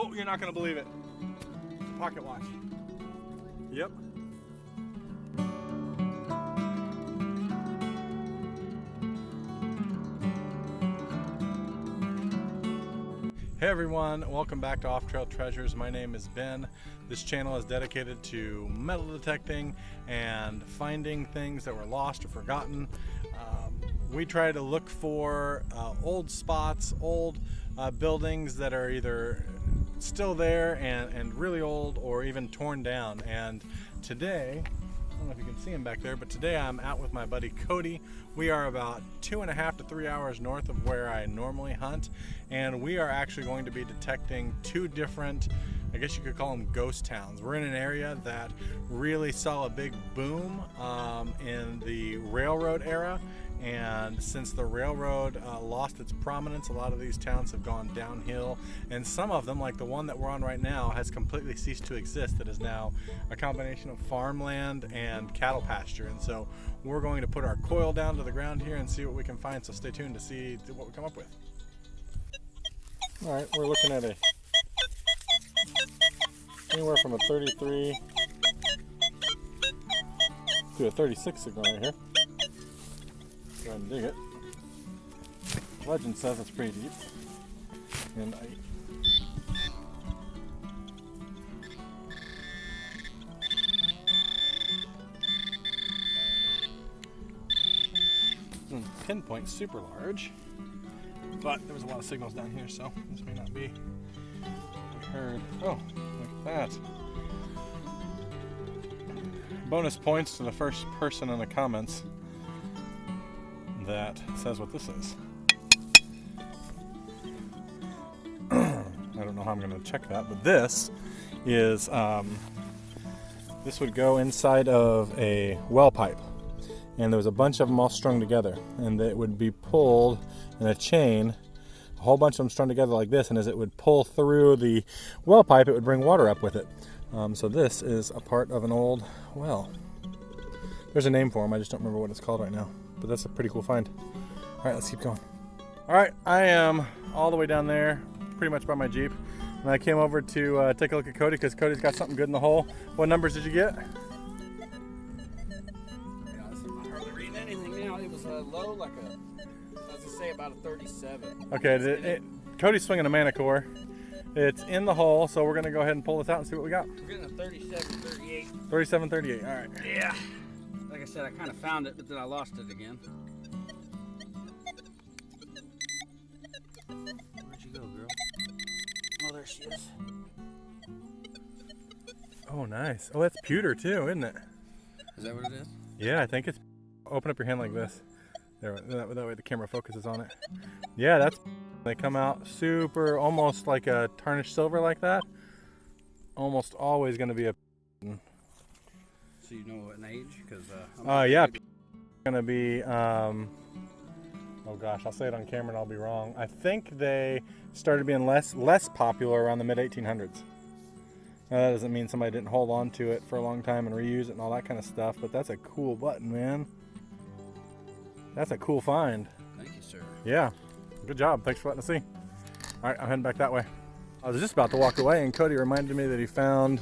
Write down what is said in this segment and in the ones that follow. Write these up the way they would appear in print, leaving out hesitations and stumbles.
Oh, you're not gonna believe it. It's a pocket watch. Yep. Hey everyone, welcome back to Off Trail Treasures. My name is Ben. This channel is dedicated to metal detecting and finding things that were lost or forgotten. We try to look for old spots, old buildings that are either still there and really old or even torn down. And today, I don't know if you can see him back there, but today I'm out with my buddy Cody. We are about 2.5 to 3 hours north of where I normally hunt, and we are actually going to be detecting two different, I guess you could call them ghost towns. We're in an area that really saw a big boom in the railroad era, and since the railroad lost its prominence, a lot of these towns have gone downhill, and some of them, like the one that we're on right now, has completely ceased to exist. It is now a combination of farmland and cattle pasture, and so we're going to put our coil down to the ground here and see what we can find, so stay tuned to see what we come up with. All right, we're looking at anywhere from a 33 to a 36 signal right here. Go ahead and dig it. Legend says it's pretty deep. And pinpoint super large, but there was a lot of signals down here, so this may not be heard. Oh, look at that. Bonus points to the first person in the comments that says what this is. I don't know how I'm going to check that, but this is this would go inside of a well pipe, and there was a bunch of them all strung together, and it would be pulled in a chain, a whole bunch of them strung together like this, and as it would pull through the well pipe, it would bring water up with it. So this is a part of an old well. There's a name for them, I just don't remember what it's called right now, but that's a pretty cool find. All right, let's keep going. All right, I am all the way down there, pretty much by my Jeep, and I came over to take a look at Cody because Cody's got something good in the hole. What numbers did you get? Low, like I was gonna say about a 37. Okay, Cody's swinging a Manicore. It's in the hole, so we're gonna go ahead and pull this out and see what we got. We're getting a 37-38. 37-38, all right. Yeah. Like I said, I kind of found it, but then I lost it again. Where'd you go, girl? Oh, there she is. Oh, nice. Oh, that's pewter too, isn't it? Is that what it is? Yeah, I think it's. Open up your hand like this. There, that way the camera focuses on it. Yeah, that's. They come out super, almost like a tarnished silver like that. Almost always going to be a. So you know what an age? Because yeah, going to be. Oh gosh, I'll say it on camera and I'll be wrong. I think they started being less popular around the mid 1800s. Now, that doesn't mean somebody didn't hold on to it for a long time and reuse it and all that kind of stuff, but that's a cool button, man. That's a cool find. Thank you, sir. Yeah, good job. Thanks for letting us see. All right, I'm heading back that way. I was just about to walk away, and Cody reminded me that he found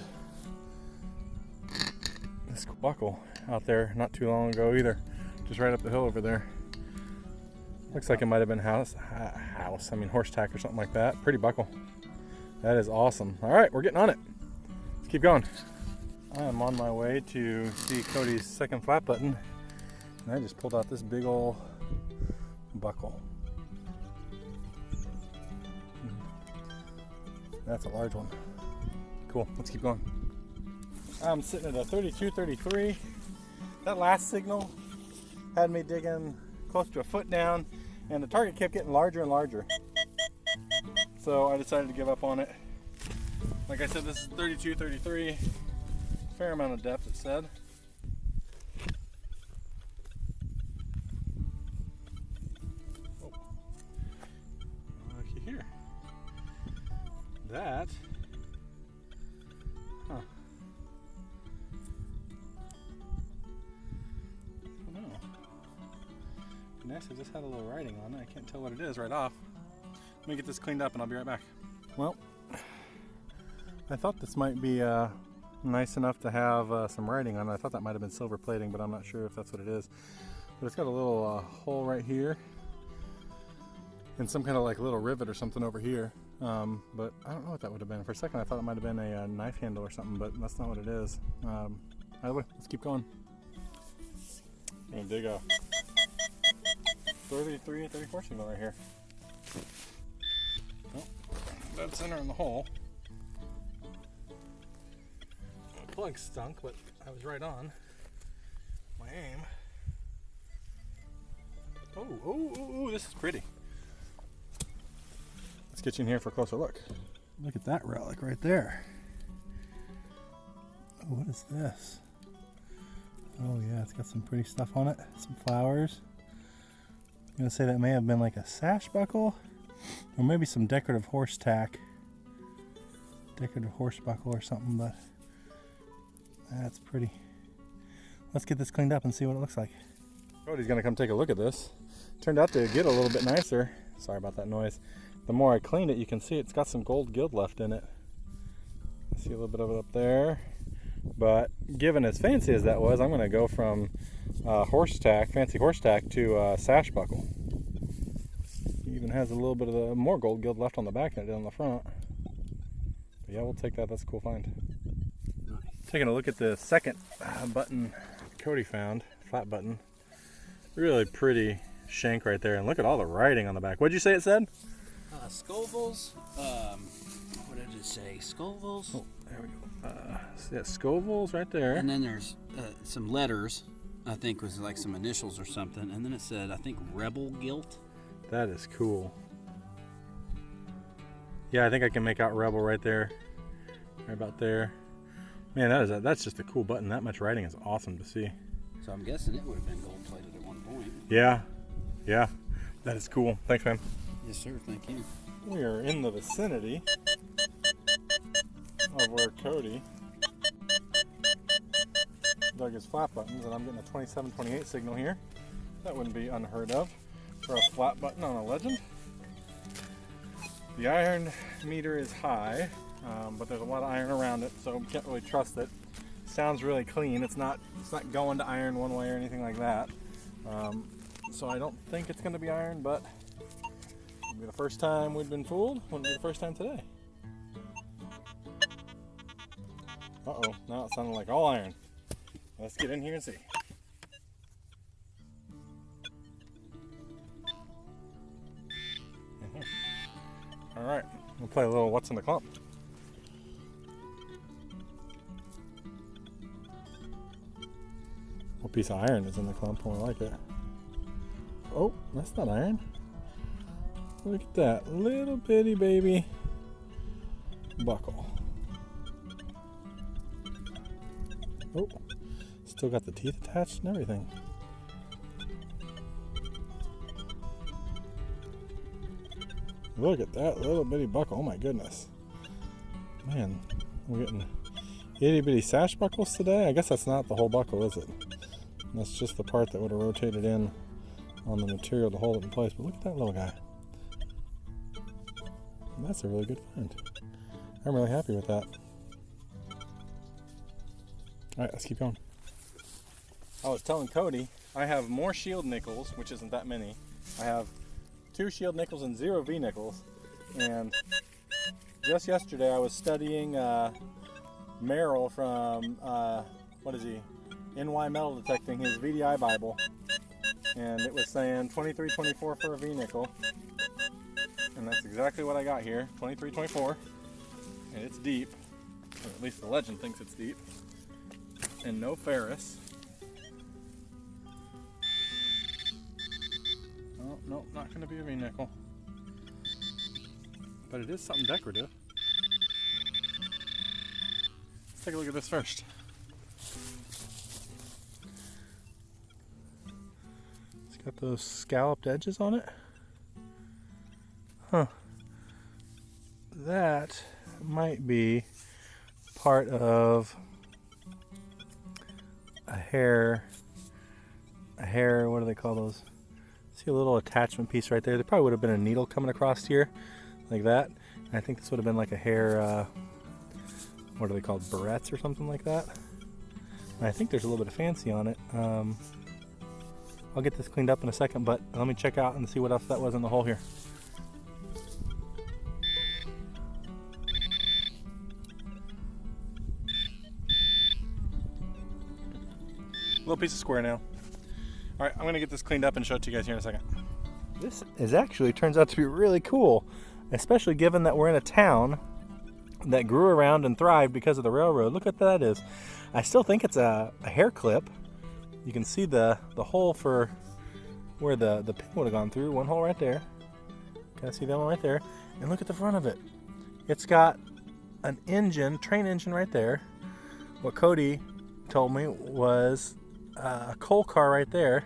this buckle out there not too long ago either, just right up the hill over there. Looks like it might have been horse tack or something like that. Pretty buckle. That is awesome. All right, we're getting on it. Let's keep going. I am on my way to see Cody's second flat button. And I just pulled out this big old buckle. That's a large one. Cool, let's keep going. I'm sitting at a 32-33. That last signal had me digging close to a foot down, and the target kept getting larger and larger. So I decided to give up on it. Like I said, this is 32-33. Fair amount of depth, it said. That, I don't know. Vanessa just had a little writing on it. I can't tell what it is right off. Let me get this cleaned up and I'll be right back. Well, I thought this might be nice enough to have some writing on it. I thought that might have been silver plating, but I'm not sure if that's what it is. But it's got a little hole right here and some kind of like little rivet or something over here. But I don't know what that would have been. For a second I thought it might have been a knife handle or something, but that's not what it is. Either way, let's keep going. I'm gonna dig a 33 and 34 signal right here. Oh, dead center in the hole. The plug stunk, but I was right on my aim. Oh, this is pretty. Let's get you in here for a closer look. Look at that relic right there. Oh, what is this? Oh yeah, it's got some pretty stuff on it. Some flowers. I'm gonna say that may have been like a sash buckle, or maybe some decorative horse tack. Decorative horse buckle or something, but that's pretty. Let's get this cleaned up and see what it looks like. Cody's gonna come take a look at this. Turned out to get a little bit nicer. Sorry about that noise. The more I cleaned it, you can see it's got some gold gild left in it. See a little bit of it up there. But given as fancy as that was, I'm going to go from horse tack, fancy horse tack, to sash buckle. It even has a little bit of the more gold gild left on the back than it did on the front. But yeah, we'll take that. That's a cool find. Nice. Taking a look at the second button Cody found, flat button. Really pretty shank right there, and look at all the writing on the back. What'd you say it said? Scoville's. What did it say? Scoville's. Oh, there we go. Yeah, Scoville's right there. And then there's some letters. I think was like some initials or something. And then it said, I think, Rebel Guilt. That is cool. Yeah, I think I can make out Rebel right there, right about there. Man, that's just a cool button. That much writing is awesome to see. So I'm guessing it would have been gold plated at one point. Yeah, that is cool. Thanks, man. Yes, sir. Thank you. We are in the vicinity of where Cody dug his flat buttons, and I'm getting a 2728 signal here. That wouldn't be unheard of for a flat button on a Legend. The iron meter is high, but there's a lot of iron around it, so we can't really trust it. Sounds really clean. It's not going to iron one way or anything like that. So I don't think it's going to be iron, but it'll be the first time we've been fooled. Wouldn't be the first time today. Uh-oh, now it sounded like all iron. Let's get in here and see. All right, we'll play a little what's in the clump. What piece of iron is in the clump? I like it. Oh, that's not iron. Look at that little bitty baby buckle. Oh, still got the teeth attached and everything. Look at that little bitty buckle. Oh my goodness. Man, we're getting itty bitty sash buckles today. I guess that's not the whole buckle, is it? That's just the part that would have rotated in on the material to hold it in place. But look at that little guy. That's a really good find. I'm really happy with that. Alright, let's keep going. I was telling Cody, I have more shield nickels, which isn't that many. I have 2 shield nickels and 0 V nickels. And just yesterday I was studying Merrill from, what is he? NY Metal Detecting, his VDI Bible. And it was saying 2324 for a V nickel. And that's exactly what I got here, 2324. And it's deep, or at least the Legend thinks it's deep. And no ferrous. Oh, no, not going to be a V-nickel. But it is something decorative. Let's take a look at this first. It's got those scalloped edges on it. Huh. That might be part of a hair, what do they call those? See a little attachment piece right there. There probably would have been a needle coming across here like that. And I think this would have been like a hair what are they called, barrettes or something like that. And I think there's a little bit of fancy on it. I'll get this cleaned up in a second, but let me check out and see what else that was in the hole here. Little piece of square nail. All right, I'm gonna get this cleaned up and show it to you guys here in a second. This is actually turns out to be really cool, especially given that we're in a town that grew around and thrived because of the railroad. Look what that is. I still think it's a hair clip. You can see the hole for where the pin would have gone through. One hole right there. Can I see that one right there? And look at the front of it. It's got an engine, train engine right there. What Cody told me was a coal car right there.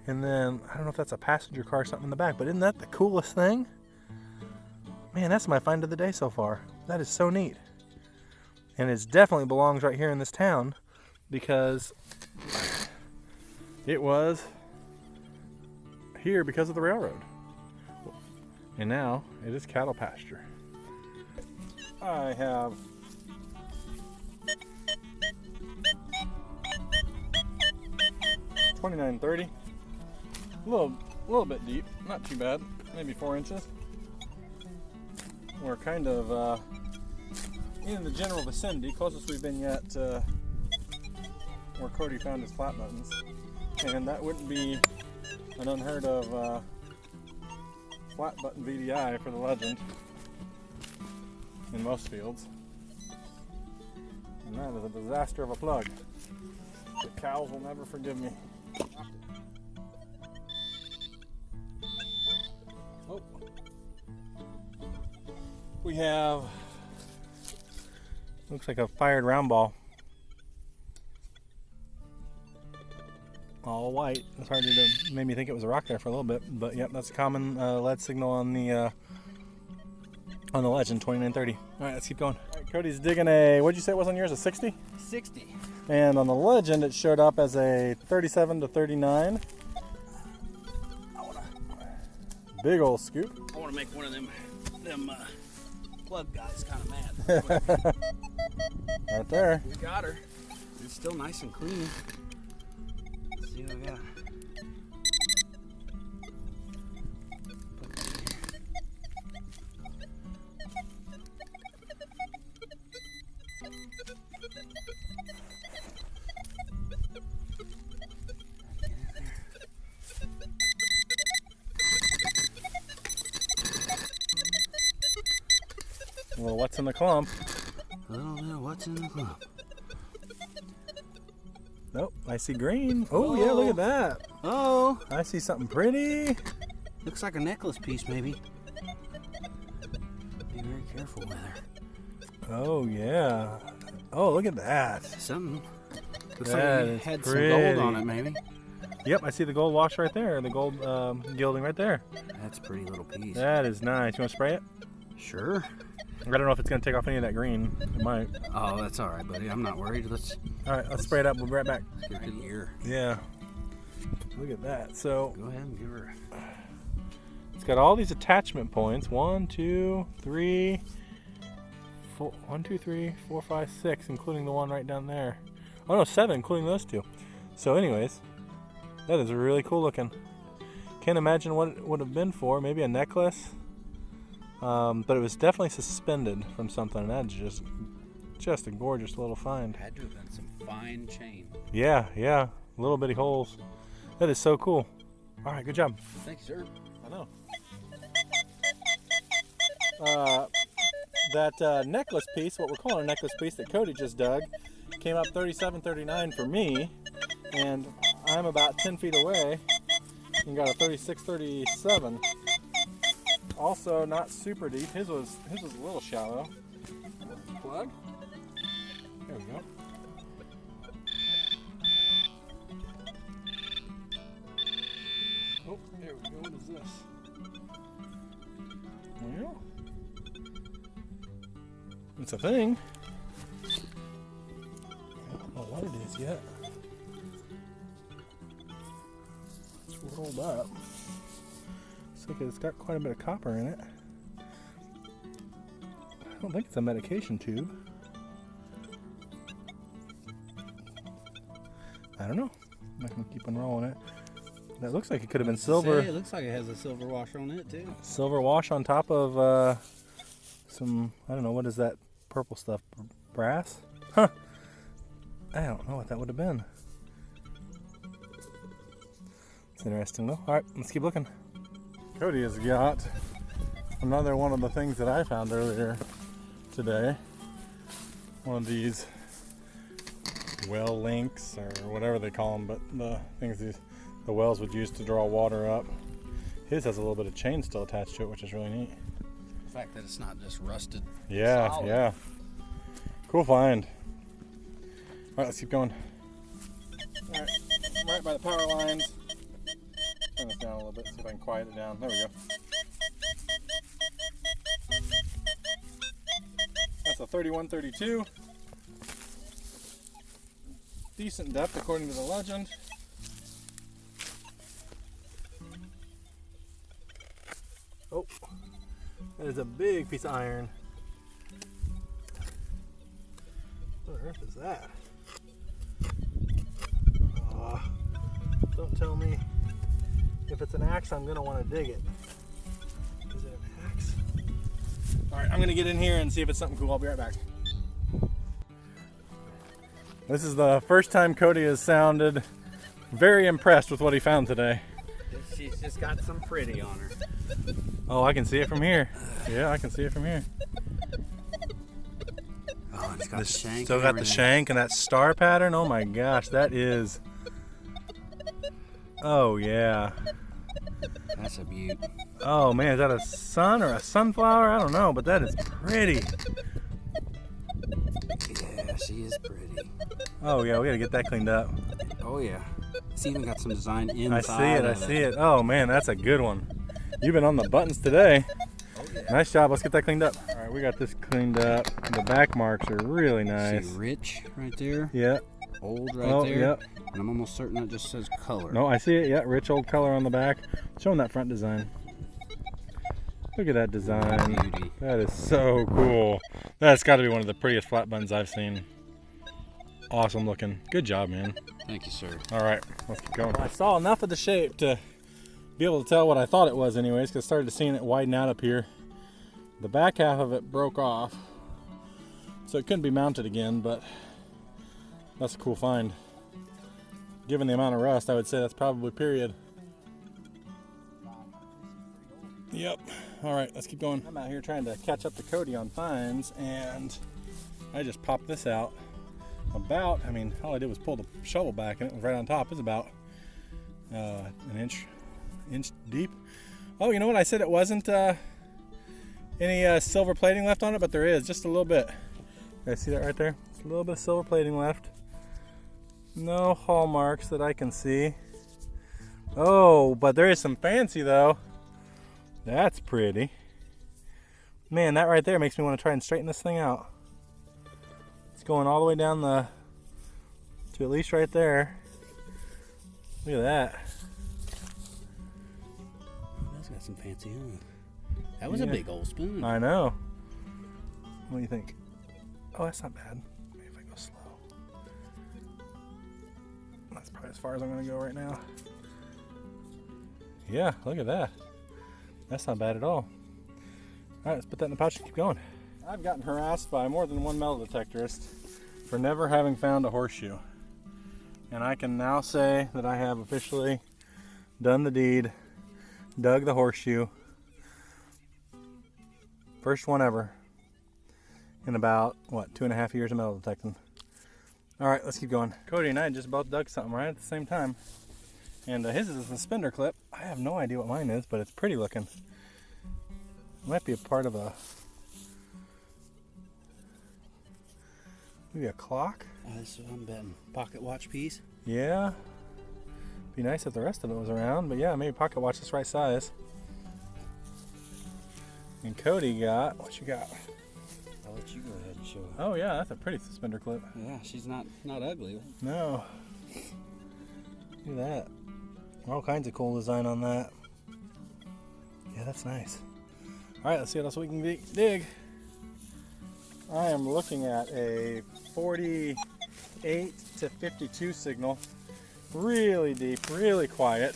And then, I don't know if that's a passenger car or something in the back, but isn't that the coolest thing? Man, that's my find of the day so far. That is so neat. And it definitely belongs right here in this town because it was here because of the railroad. And now it is cattle pasture. I have $29.30. A little bit deep, not too bad, maybe 4 inches. We're kind of in the general vicinity, closest we've been yet where Cody found his flat buttons. And that wouldn't be an unheard of flat button VDI for the Legend in most fields. And that is a disaster of a plug. The cows will never forgive me. Oh. We have, looks like a fired round ball. All white. It's hard to made me think it was a rock there for a little bit, but yep, that's a common lead signal on the Legend 2930. All right, let's keep going. All right, Cody's digging a, what'd you say it was on yours, a 60? 60. And on the Legend, it showed up as a 37 to 39. Big old scoop. I want to make one of them plug guys kind of mad. Right there. We got her. It's still nice and clean. Let's see what I got. A little what's in the clump. A little bit of what's in the clump. Nope, I see green. Oh, yeah, look at that. Oh, I see something pretty. looks like a necklace piece maybe. Be very careful with her. Oh, yeah. Oh, look at that. Something. Looks That like it is had some pretty. gold on it maybe. Yep, I see the gold wash right there. The gold gilding right there. That's a pretty little piece. That is nice. You want to spray it? Sure. I don't know if it's going to take off any of that green. It might. Oh, that's all right, buddy. I'm not worried. Let's All right, let's spray it up. We'll be right back. get to the ear. Yeah. Look at that. So Go ahead and give her. it's got all these attachment points. 1, 2, 3, 4, 1, 2, 3, 4, 5, 6, including the one right down there. Oh no, 7, including those two. So anyways, that is really cool looking. Can't imagine what it would have been for. Maybe a necklace. But it was definitely suspended from something, and that's just a gorgeous little find. Had to have been some fine chain. Yeah, little bitty holes. That is so cool. All right, good job. Thanks, sir. I know. That necklace piece, what we're calling a necklace piece that Cody just dug, came up 37.39 for me, and I'm about 10 feet away and got a 36.37. Also not super deep. His was a little shallow. Plug. There we go. Oh, there we go. What is this? Well, it's a thing. I don't know what it is yet. It's rolled up. Looks like it's got quite a bit of copper in it. I don't think it's a medication tube. I don't know. I'm not gonna keep on rolling it. That looks like it could have been silver. It looks like it has a silver wash on it too. Silver wash on top of some, I don't know, what is that purple stuff? Brass? Huh. I don't know what that would have been. It's interesting though. Alright, let's keep looking. Cody has got another one of the things that I found earlier today. One of these well links or whatever they call them, but the things the wells would use to draw water up. His has a little bit of chain still attached to it, which is really neat. The fact that it's not just rusted. Yeah, solid. yeah. Cool find. Alright, let's keep going. Alright, I'm right by the power lines. Turn this down a little bit, see if I can quiet it down. There we go. That's a 3132. Decent depth according to the legend. Oh, that is a big piece of iron. What on earth is that? Oh, don't tell me. If it's an axe, I'm going to want to dig it. Is it an axe? Alright, I'm going to get in here and see if it's something cool. I'll be right back. This is the first time Cody has sounded very impressed with what he found today. She's just got some pretty on her. Oh, I can see it from here. Yeah, I can see it from here. Oh, it's got the shank. Still got the shank and that star pattern. Oh my gosh, that is... Oh yeah. That's a beaut. Oh man, is that a sun or a sunflower? I don't know, but that is pretty. Yeah, she is pretty. Oh yeah, we gotta get that cleaned up. Oh yeah. It's even got some design inside. I see it. Oh man, that's a good one. You've been on the buttons today. Oh, yeah. Nice job, let's get that cleaned up. All right, we got this cleaned up. The back marks are really nice. See rich right there? Yeah. Old right there? Yep. And I'm almost certain that just says color. No, I see it. Yeah, rich old color on the back. Showing that front design. Look at that design. Beauty. That is so cool. That's got to be one of the prettiest flat buttons I've seen. Awesome looking. Good job, man. Thank you, sir. All right, let's keep going. I saw enough of the shape to be able to tell what I thought it was anyways, because I started seeing it widen out up here. The back half of it broke off, so it couldn't be mounted again, but that's a cool find. Given the amount of rust, I would say that's probably period. Yep. All right, let's keep going. I'm out here trying to catch up to Cody on finds, and I just popped this out. All I did was pull the shovel back, and it was right on top. It's about an inch deep. Oh, you know what? I said it wasn't any silver plating left on it, but there is just a little bit. You guys see that right there? Just a little bit of silver plating left. No hallmarks that I can see. Oh, but there is some fancy though. That's pretty. Man, that right there makes me want to try and straighten this thing out. It's going all the way down to at least right there. Look at that. That's got some fancy, huh? That was a big old spoon. I know. What do you think? Oh, that's not bad. Maybe if I go slow. That's probably as far as I'm going to go right now. Yeah, look at that. That's not bad at all. Alright, let's put that in the pouch and keep going. I've gotten harassed by more than one metal detectorist for never having found a horseshoe. And I can now say that I have officially done the deed, dug the horseshoe. First one ever in about, 2.5 years of metal detecting. Alright, let's keep going. Cody and I just both dug something right at the same time. And his is a suspender clip. I have no idea what mine is, but it's pretty looking. It might be a part of maybe a clock? This is what I'm betting. Pocket watch piece? Yeah. Be nice if the rest of it was around, but yeah, maybe pocket watch this right size. And Cody got, what you got? I'll let you go ahead and show it. Oh yeah, that's a pretty suspender clip. Yeah, she's not ugly. No. Look at that. All kinds of cool design on that. Yeah, that's nice. Alright, let's see what else we can dig. I am looking at a 48 to 52 signal. really deep, really quiet.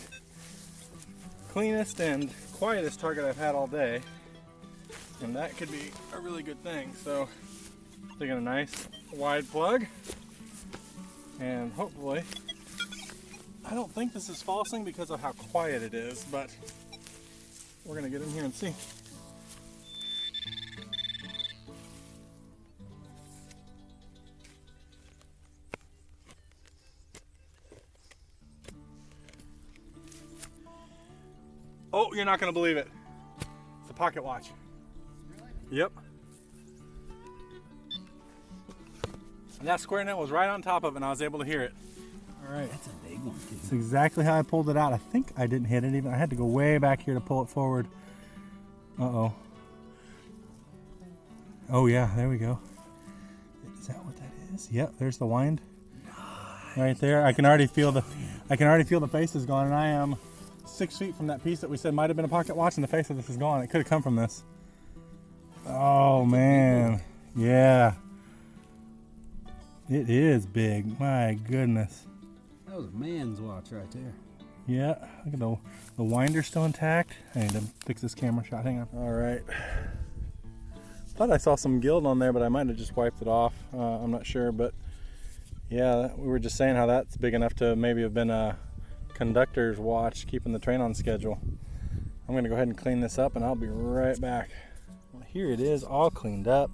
Cleanest and quietest target I've had all day. And that could be a really good thing. So, taking a nice wide plug. And hopefully, I don't think this is falsing because of how quiet it is, but we're gonna get in here and see. Oh, you're not gonna believe it. It's a pocket watch. Really? Yep. And that square net was right on top of it and I was able to hear it. All right. That's a big one, too. That's exactly how I pulled it out. I think I didn't hit it even. I had to go way back here to pull it forward. Uh-oh. Oh yeah, there we go. Is that what that is? Yep, there's the wind. Right there. I can already feel the face is gone, and I am 6 feet from that piece that we said might have been a pocket watch, and the face of this is gone. It could have come from this. Oh man. Yeah. It is big. My goodness. That was a man's watch right there. Yeah, look at the winder's still intact. I need to fix this camera shot. Hang on. All right. Thought I saw some gild on there, but I might have just wiped it off. I'm not sure, but yeah, we were just saying how that's big enough to maybe have been a conductor's watch keeping the train on schedule. I'm gonna go ahead and clean this up and I'll be right back. Well, here it is, all cleaned up.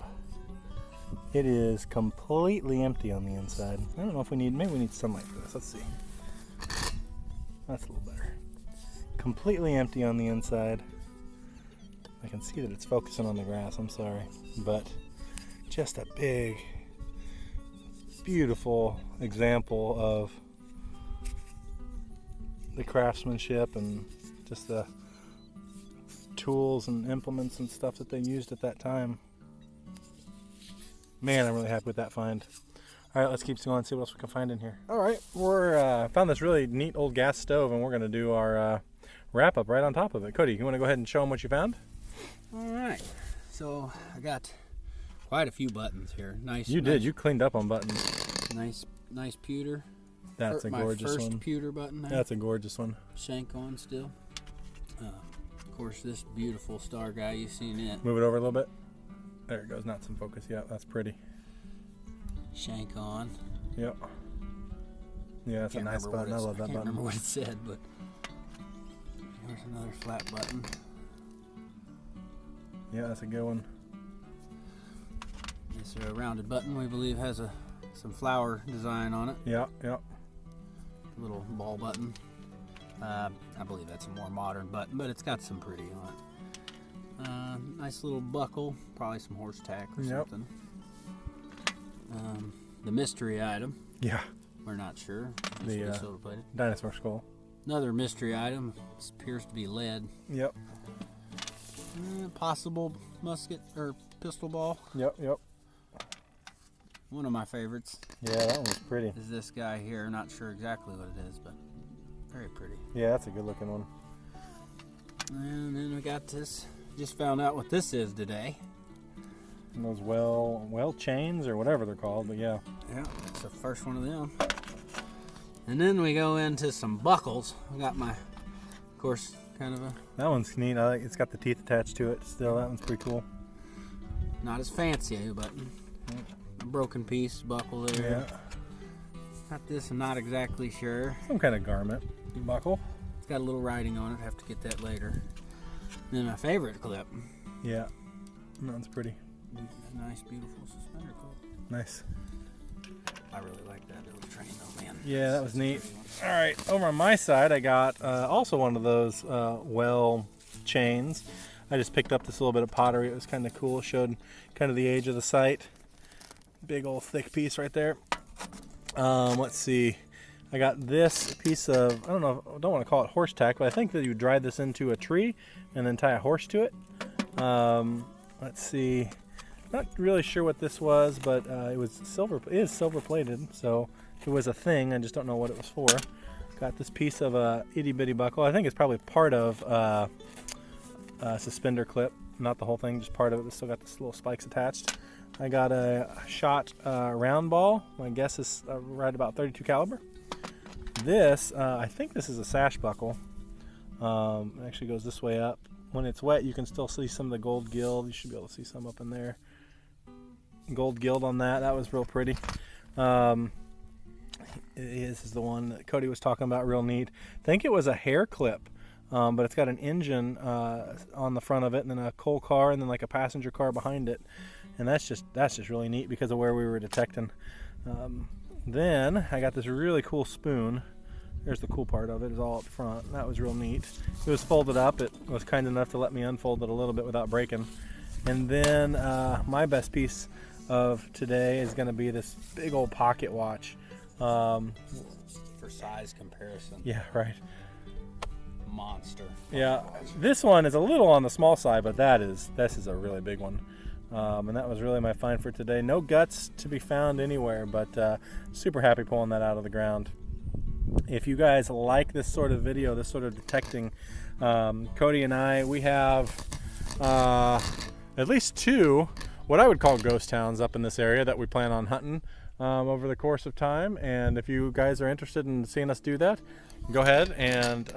It is completely empty on the inside. I don't know if maybe we need sunlight for this. Let's see. That's a little better. Completely empty on the inside. I can see that it's focusing on the grass, I'm sorry. But just a big, beautiful example of the craftsmanship and just the tools and implements and stuff that they used at that time. Man, I'm really happy with that find. All right, let's keep going and see what else we can find in here. All right, we're found this really neat old gas stove, and we're going to do our wrap up right on top of it. Cody, you want to go ahead and show them what you found? All right. So I got quite a few buttons here. Nice. You did. You cleaned up on buttons. Nice pewter. That's a gorgeous one. My first pewter button there. That's a gorgeous one. Shank on still. Of course, this beautiful star guy. You've seen it. Move it over a little bit. There it goes. Not some focus. Yeah, that's pretty. Shank on. Yep. Yeah, that's a nice button. I love that button. I can't remember what it said, but there's another flat button. Yeah, that's a good one. This rounded button we believe has some flower design on it. Yep, yep. Little ball button. I believe that's a more modern button, but it's got some pretty on it. Nice little buckle, probably some horse tack or something. The mystery item. Yeah. We're not sure. The silver plated. Dinosaur skull. Another mystery item. This appears to be lead. Yep. Possible musket or pistol ball. Yep, yep. One of my favorites. Yeah, that one was pretty. Is this guy here. Not sure exactly what it is, but very pretty. Yeah, that's a good looking one. And then we got this. Just found out what this is today. And those well chains or whatever they're called, but yeah. Yeah, it's the first one of them. And then we go into some buckles. I got my, of course, kind of a... That one's neat. I like it's got the teeth attached to it still. That one's pretty cool. Not as fancy, but a broken piece buckle there. Yeah. Got this, I'm not exactly sure. Some kind of garment buckle. It's got a little writing on it. Have to get that later. And then my favorite clip. Yeah. That one's pretty. Nice, beautiful suspender clip. Nice. I really like that little train though, man. Yeah, that was neat. All right, over on my side, I got also one of those well chains. I just picked up this little bit of pottery. It was kind of cool. It showed kind of the age of the site. Big old thick piece right there. Let's see. I got this piece of, I don't want to call it horse tack, but I think that you drive this into a tree and then tie a horse to it. Let's see. Not really sure what this was, but it was silver. It is silver plated, so it was a thing. I just don't know what it was for. Got this piece of a itty bitty buckle. I think it's probably part of a suspender clip, not the whole thing, just part of it. It's still got this little spikes attached. I got a shot round ball. My guess is right about 32 caliber. this, I think this is a sash buckle. It actually goes this way up. When it's wet, you can still see some of the gold gild. You should be able to see some up in there. Gold gild on that. That was real pretty. This is the one that Cody was talking about, real neat. I think it was a hair clip, but it's got an engine on the front of it, and then a coal car, and then like a passenger car behind it. And that's just really neat because of where we were detecting. Then I got this really cool spoon. There's the cool part of it, is all up front. That was real neat. It was folded up. It was kind enough to let me unfold it a little bit without breaking. And then my best piece of today is going to be this big old pocket watch. For size comparison. Yeah, right. Monster. Yeah, this one is a little on the small side, but this is a really big one. And that was really my find for today. No guts to be found anywhere, but super happy pulling that out of the ground. If you guys like this sort of video, this sort of detecting, Cody and I, we have at least 2 what I would call ghost towns up in this area that we plan on hunting over the course of time. And if you guys are interested in seeing us do that, go ahead and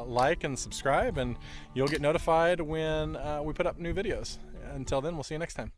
like and subscribe, and you'll get notified when we put up new videos. Until then, we'll see you next time.